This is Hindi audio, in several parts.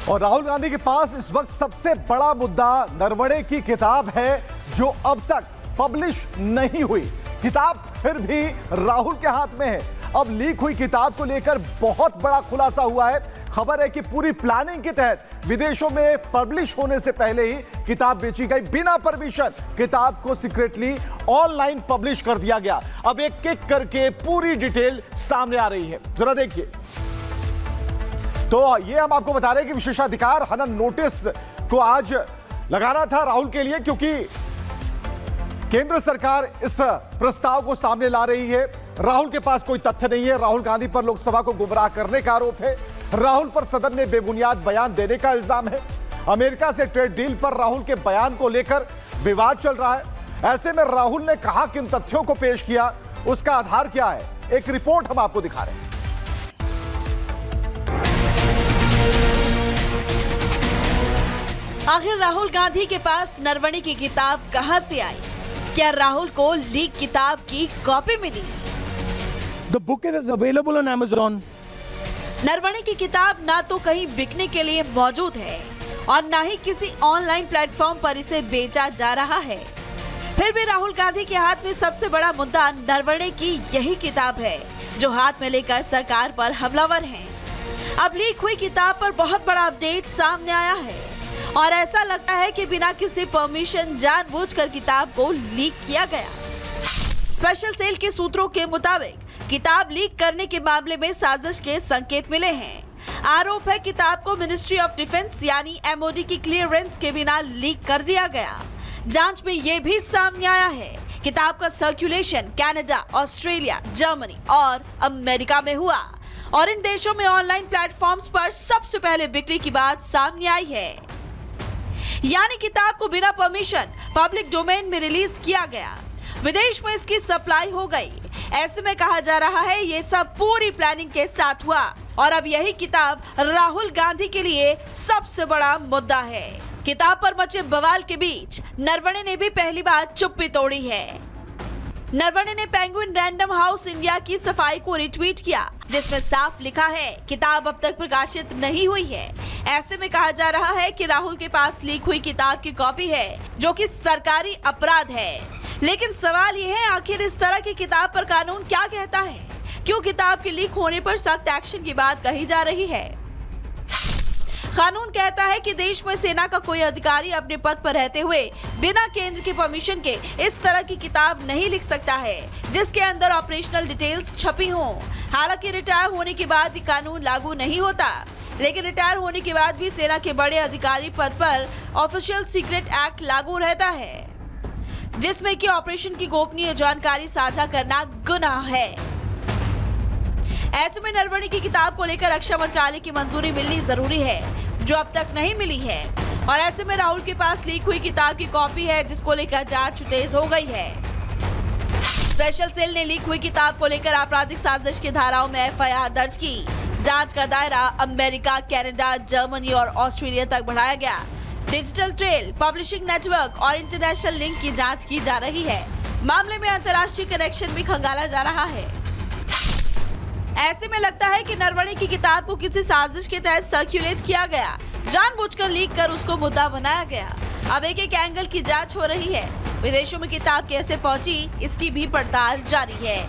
और राहुल गांधी के पास इस वक्त सबसे बड़ा मुद्दा नरवणे की किताब है जो अब तक पब्लिश नहीं हुई। किताब फिर भी राहुल के हाथ में है। अब लीक हुई किताब को लेकर बहुत बड़ा खुलासा हुआ है। खबर है कि पूरी प्लानिंग के तहत विदेशों में पब्लिश होने से पहले ही किताब बेची गई। बिना परमिशन किताब को सीक्रेटली ऑनलाइन पब्लिश कर दिया गया। अब एक एक करके पूरी डिटेल सामने आ रही है, जरा देखिए। तो ये हम आपको बता रहे हैं कि विशेषाधिकार हनन नोटिस को आज लगाना था राहुल के लिए, क्योंकि केंद्र सरकार इस प्रस्ताव को सामने ला रही है। राहुल के पास कोई तथ्य नहीं है। राहुल गांधी पर लोकसभा को गुमराह करने का आरोप है। राहुल पर सदन में बेबुनियाद बयान देने का इल्जाम है। अमेरिका से ट्रेड डील पर राहुल के बयान को लेकर विवाद चल रहा है। ऐसे में राहुल ने कहा किन तथ्यों को पेश किया, उसका आधार क्या है, एक रिपोर्ट हम आपको दिखा रहे हैं। आखिर राहुल गांधी के पास नरवणे की किताब कहां से आई? क्या राहुल को लीक किताब की कॉपी मिली? The book is available on Amazon. Naravane की किताब ना तो कहीं बिकने के लिए मौजूद है और ना ही किसी ऑनलाइन प्लेटफॉर्म पर इसे बेचा जा रहा है। फिर भी राहुल गांधी के हाथ में सबसे बड़ा मुद्दा नरवणे की यही किताब है जो हाथ में लेकर सरकार पर हमलावर हैं। अब लीक हुई किताब पर बहुत बड़ा अपडेट सामने आया है और ऐसा लगता है कि बिना किसी परमिशन जानबूझकर किताब को लीक किया गया। स्पेशल सेल के सूत्रों के मुताबिक किताब लीक करने के मामले में साजिश के संकेत मिले हैं। आरोप है किताब को मिनिस्ट्री ऑफ डिफेंस यानी एमओडी की क्लियरेंस के बिना लीक कर दिया गया। जांच में ये भी सामने आया है किताब का सर्कुलेशन कनाडा, ऑस्ट्रेलिया, जर्मनी और अमेरिका में हुआ और इन देशों में ऑनलाइन प्लेटफॉर्म्स पर सबसे पहले बिक्री की बात सामने आई है। यानी किताब को बिना परमिशन पब्लिक डोमेन में रिलीज किया गया, विदेश में इसकी सप्लाई हो गई। ऐसे में कहा जा रहा है ये सब पूरी प्लानिंग के साथ हुआ और अब यही किताब राहुल गांधी के लिए सबसे बड़ा मुद्दा है। किताब पर मचे बवाल के बीच नरवणे ने भी पहली बार चुप्पी तोड़ी है। नरवणे ने पेंगुइन रैंडम हाउस इंडिया की सफाई को रिट्वीट किया जिसमें साफ लिखा है किताब अब तक प्रकाशित नहीं हुई है। ऐसे में कहा जा रहा है कि राहुल के पास लीक हुई किताब की कॉपी है जो कि सरकारी अपराध है। लेकिन सवाल ये है आखिर इस तरह की किताब पर कानून क्या कहता है? क्यों किताब के लीक होने पर सख्त एक्शन की बात कही जा रही है? कानून कहता है कि देश में सेना का कोई अधिकारी अपने पद पर रहते हुए बिना केंद्र की परमिशन के इस तरह की किताब नहीं लिख सकता है जिसके अंदर ऑपरेशनल डिटेल्स छपी हों। हालांकि रिटायर होने के बाद ये कानून लागू नहीं होता, लेकिन रिटायर होने के बाद भी सेना के बड़े अधिकारी पद पर ऑफिशियल सीक्रेट एक्ट लागू रहता है जिसमें कि ऑपरेशन की गोपनीय जानकारी साझा करना गुनाह है। ऐसे में नरवणे की किताब को लेकर रक्षा मंत्रालय की मंजूरी मिलनी जरूरी है जो अब तक नहीं मिली है और ऐसे में राहुल के पास लीक हुई किताब की कॉपी है जिसको लेकर जांच तेज हो गई है। स्पेशल सेल ने लीक हुई किताब को लेकर आपराधिक साजिश की धाराओं में एफआईआर दर्ज की। जांच का दायरा अमेरिका, कनाडा, जर्मनी और ऑस्ट्रेलिया तक बढ़ाया गया। डिजिटल ट्रेल, पब्लिशिंग नेटवर्क और इंटरनेशनल लिंक की जांच की जा रही है। मामले में अंतर्राष्ट्रीय कनेक्शन भी खंगाला जा रहा है। ऐसे में लगता है कि नरवणे की किताब को किसी साजिश के तहत सर्कुलेट किया गया, जानबूझकर लीक कर उसको मुद्दा बनाया गया। अब एक एक एंगल की जांच हो रही है। विदेशों में किताब कैसे पहुंची इसकी भी पड़ताल जारी है।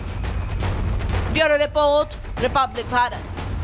Bureau report, Republic Bharat.